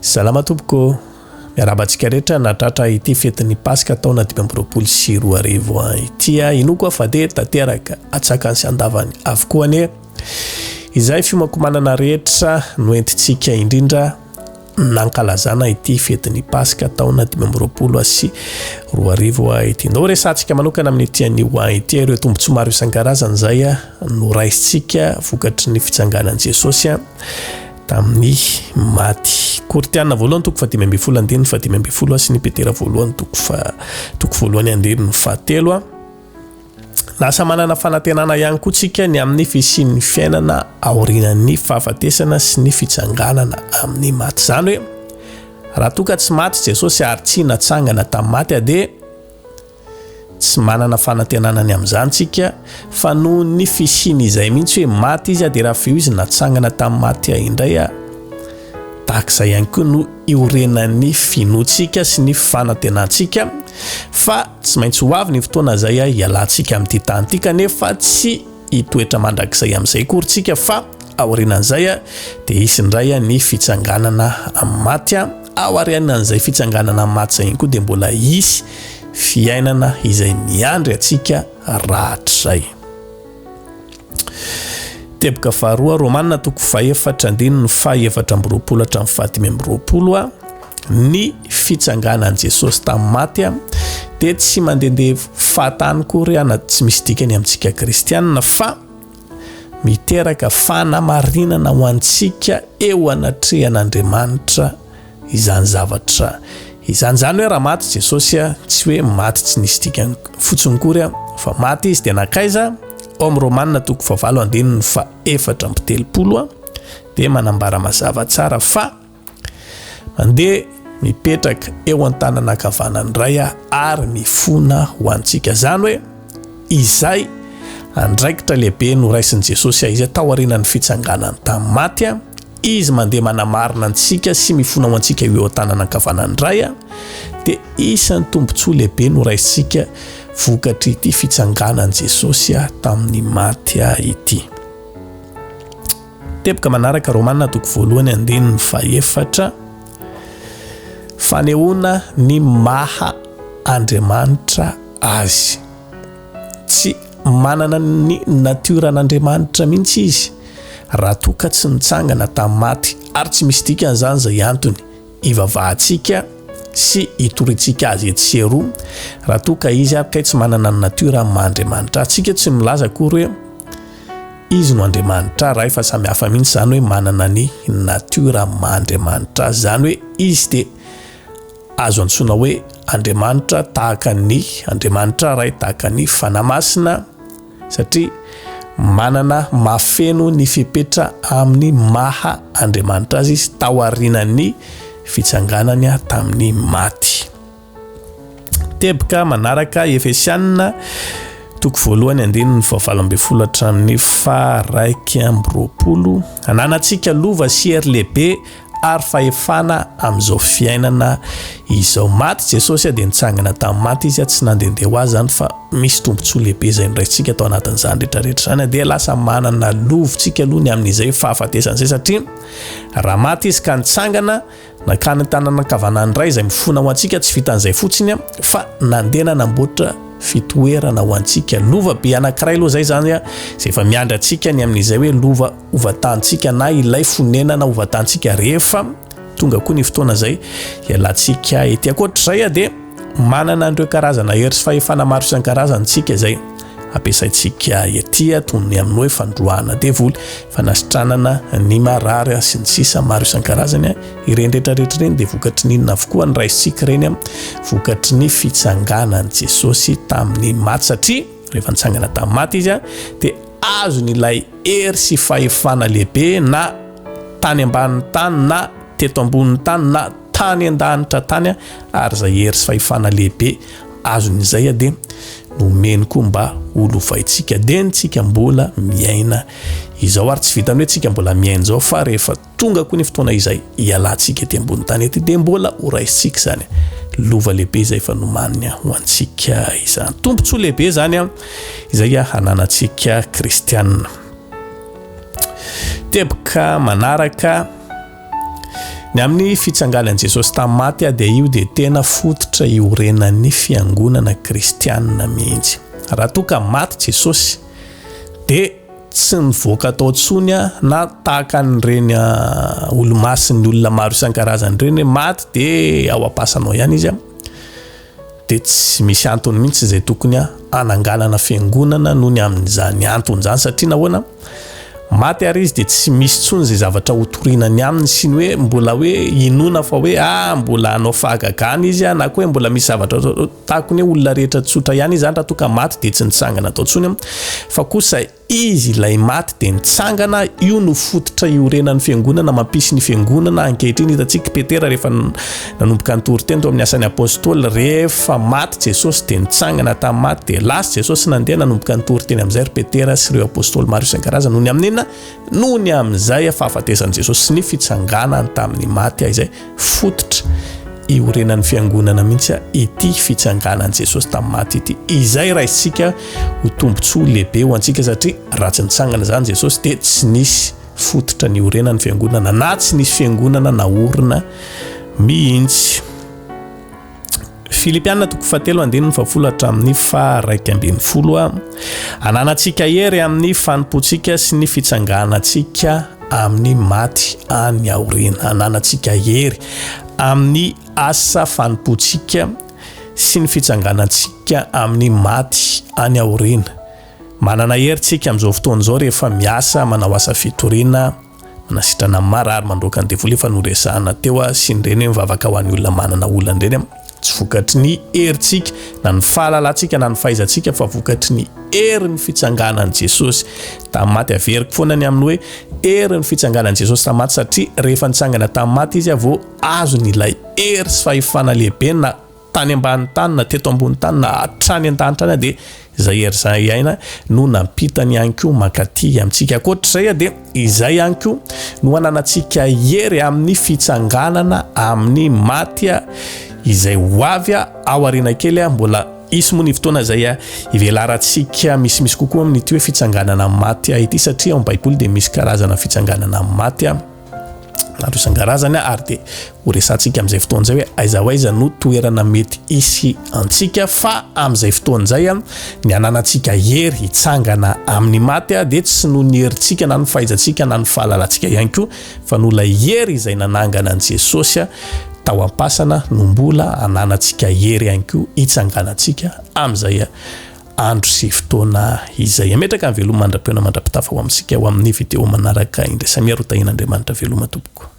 Salama tompoko, miarabantsika rehetra natratra ity fetin'ny Pasika taona 2024 ity ino koa fa de tanteraka atsakany sy andavany avokoa ane. Izay fiomankomanana rehetra no entintsika indrindra nankalazana ity fetin'ny Pasika taona 2024 ity. No resantsika manokana amin'ny tian'io ity ireo tombotsoa maro isan-karazany zay no raisitsika vokatry ny fitsanganan'i Jesosy tamin'ny maty. Kortiana voalohany toko 10:20 fa 10:20 sy ny Petera voalohany toko voalohany andininy fahatelo. Lasa manana fanantenana ihany koa tsika ny amin'ny fisian'ny fiainana aorinan'ny fahafatesana sy ny fitsanganana amin'ny maty. Zany hoe raha toka tsy maty Jesosy ary tsy natsangana tamin'ny maty de tsy manana fanantenana ny amin'izany tsika fa noho ny fisiany izay mihitsy hoe maty izy de raha feo izy natsangana tamin'ny maty indray tahak'izay ihany koa no iorenan'ny finoantsika sy ny fanantenantsika fa tsy maintsy ho avy ny fotoana zay ialantsika amin'ity tany ity kanefa tsy hitoetra mandrakizay amin'izay korytsika fa aorinan'izay de isy indray ny fitsanganana amin'ny maty ao arianan'izay fitsanganana amin'ny maty zay koa de mbola isy fiainana izay miandry atsika rahatrizay. Teboka faharoa Romanina toko 4:4-20 ny fitsanganan'i Jesosy tamin'ny maty de tsy mandehandeha fahatany kory na tsy misy dikany amintsika kristianina fa miteraka fanamarinana ho antsika eo anatrehan'Andriamanitra izany zavatra izany. Zany hoe raha maty Jesosy tsy hoe maty tsy nisy dikany fotsiny kory fa maty izy de nakaiza ao amin'ny Romanina toko 4:4 de manambara mazava tsara fa mandeha mipetraka eo an-tanana ankavanany iray ary mifona ho antsika. Zany hoe izay andraikitra lehibe no raisin'i Jesosy izy tao aorianan'ny fitsanganany tamin'ny maty izy mandeha manamarina antsika sy mifona ho antsika eo an-tanana ankavanany iray de isan'ny tombotsoa lehibe no raisitsika vokatry ity fitsanganan'i Jesosy tamin'ny maty ity. Teboka manaraka Romanina toko 1:4 fanehoana ny maha Andriamanitra azy. Tsy manana ny natioran'Andriamanitra mihitsy izy raha toka tsy nitsangana tamin'ny maty ary tsy misy dikany zany zay antony ivavahantsika sy itorintsika azy etseroa raha toka izy kay tsy manana ny natiora mahandriamanitra. Atsika tsy milaza kory hoe izy no Andriamanitra raha efa samy hafa mihitsy zany hoe manana ny natiora mahandriamanitra. Zany hoe izy de azo antsoina hoe Andriamanitra tahaka ny Andriamanitra ray tahaka ny fanamasina satria manana mafeno ny fipetra amin'ny maha Andriamanitra azy izy tao aorianan'ny fitsanganany tamin'ny maty. Teboka manaraka Efesianina toko 1:12-20 ananatsika lova sy hery lehibe ary fahefana amin'izao fiainana izao. Maty Jesosy de nitsangana tamin'ny maty izy tsy nandehandeha ho azy zany fa misy tombotsoa lehibe zay ndraisitsika tao anatin'izany rehetrarehetra zany de lasa manana lovontsika aloha ny amin'izay fahafatesana zay satria raha maty izy ka nitsangana nakany tanana ankavanany iray zay mifona ho antsika tsy vitan'izay fotsiny fa nandeha nanamboatra fitoerana ho antsika lova be anankiray aloha zay zany zay efa miandry atsika ny amin'izay hoe lova ovatantsika na ilay fonenana ovatantsika rehefa tonga koa ny fotoana zay ialantsika ety. Ankoatr'izay de manana andreo karazana hery sy fahefana maro isan-karazany tsika zay ampiasaitsika ety toy ny amin'ny hoe fandroana devoly, fanasitranana ny marary sy ny sisa maro isan-karazany ireny rehetrarehetra ireny de vokatry ny inona avokoa ny raisitsika ireny vokatry ny fitsanganan'i Jesosy tamin'ny maty satria rehefa nitsangana tamin'ny maty izy de azo nylay hery sy fahefana lehibe na tany ambanin'ny tany na teto ambonin'ny tany na tany an-danitra tany ary zay hery sy fahefana lehibe azon'izay de nomeny koa mba olovaitsika de ntsika mbola miaina izao ary tsy vitany hoe tsika mbola miaina zao fa rehefa tonga koa ny fotoana izay ialantsika ety ambony tany ety de mbola ho raisitsika zany lova lehibe zay fa nomaniny ho antsika izany tombotsoa lehibe zany izay hananantsika kristianina. Teboka manaraka ny amin'ny fitsanganan'i Jesosy tamin'ny maty dia io dia tena fototra iorenan'ny fiangonana kristianina mihitsy. Raha toa ka maty Jesosy dia tsy nivoaka tao tsony na tahaka an'ireny olo-masiny olona maro isan-karazany ireny maty dia ao ampasanao ihany izy dia tsy misy antony mihitsy izay tokony ananganana fiangonana noho ny amin'izany antony izany satria nahoana maty ary izy dia tsy misy tsony izay zavatra hotorinany aminy sy ny hoe mbola hoe inona fa hoe mbola anao fahagagana izy na koa hoe mbola misy zavatra tahakony hoe olona rehetra tsotra ihany izy zany raha toa ka maty dia tsy nitsangana tao tsony fa kosa izy ilay maty dia nitsangana io no fototra iorenan'ny fiangonana mampisy ny fiangonana ankehitriny hitantsika Petera rehefa nanomboka nitory teny tao amin'ny asan'ny apôstôly rehefa maty Jesosy dia nitsangana tamin'ny maty dia lasa Jesosy nandeha nanomboka nitory teny amin'izay Petera sy ireo apôstôly maro isan-karazany noho ny amin'inona noho ny amin'izay fahafatesan'i Jesosy sy ny fitsanganany tamin'ny maty izay fototra iorenan'ny fiangonana mihitsy ity fitsanganan'i Jesosy tamin'ny maty ity. Izay raha isika ho tombotsoa lehibe ho antsika satria raha tsy nitsangana zany Jesosy dia tsy nisy fototra ny iorenan'ny fiangonana na tsy nisy fiangonana naorina mihitsy. Filipianina 4:10 hatramin'ny 2:12 ananantsika hery amin'ny fanompoantsika sy ny fitsanganantsika amin'ny maty any aorina. Ananantsika hery amin'ny asa fanompoantsika sy ny fitsanganantsika amin'ny maty any aorina. Manana herintsika amin'izao fotoana izao rehefa miasa manao asa fitoriana manasitrana marary mandroaka ny devoly efa noresahana teo sy nireny mivavaka ho an'ny olona manana olana ireny tsy vokatry ny herintsika na ny fahalalantsika na ny fahaizantsika fa vokatry ny herin'ny fitsanganan'i Jesosy tamin'ny maty. Averiko foana ny amin'ny hoe herin'ny fitsanganan'i Jesosy tamin'ny maty satria rehefa nitsangana tamin'ny maty izy vao azony ilay hery sy fahefana lehibe na tany ambany tany na teto ambony tany na hatrany an-tany dia izay hery izay ihany no nampitany ihany koa makaty amintsika. Ankoatr'izay dia izay ihany koa no ananantsika hery amin'ny fitsanganana amin'ny maty izay ho avy ao aoriana kely mbola isy moa ny fotoana izay ivelarantsika misimisy kokoa amin'ity hoe fitsanganana amin'ny maty ity satria ao amin'ny Baiboly dia misy karazana fitsanganana amin'ny maty maro isan-karazany ary dia ho resantsika amin'izay fotoana izay hoe aiza ho aiza no toerana mety isy antsika fa amin'izay fotoana izay ny ananantsika hery hitsangana amin'ny maty dia tsy no ny herintsika na ny fahaizantsika na ny fahalalantsika ihany koa fa no ilay hery izay nanangana an'i Jesosy tao ampasana no mbola ananantsika hery ihany koa hitsanganantsika amin'izay andro sy fotoana izay. Ametraka ny veloma mandra-piona mandra-pitafa ho amintsika ho amin'ny video manaraka indray samy rotahin'Andriamanitra veloma tompoko.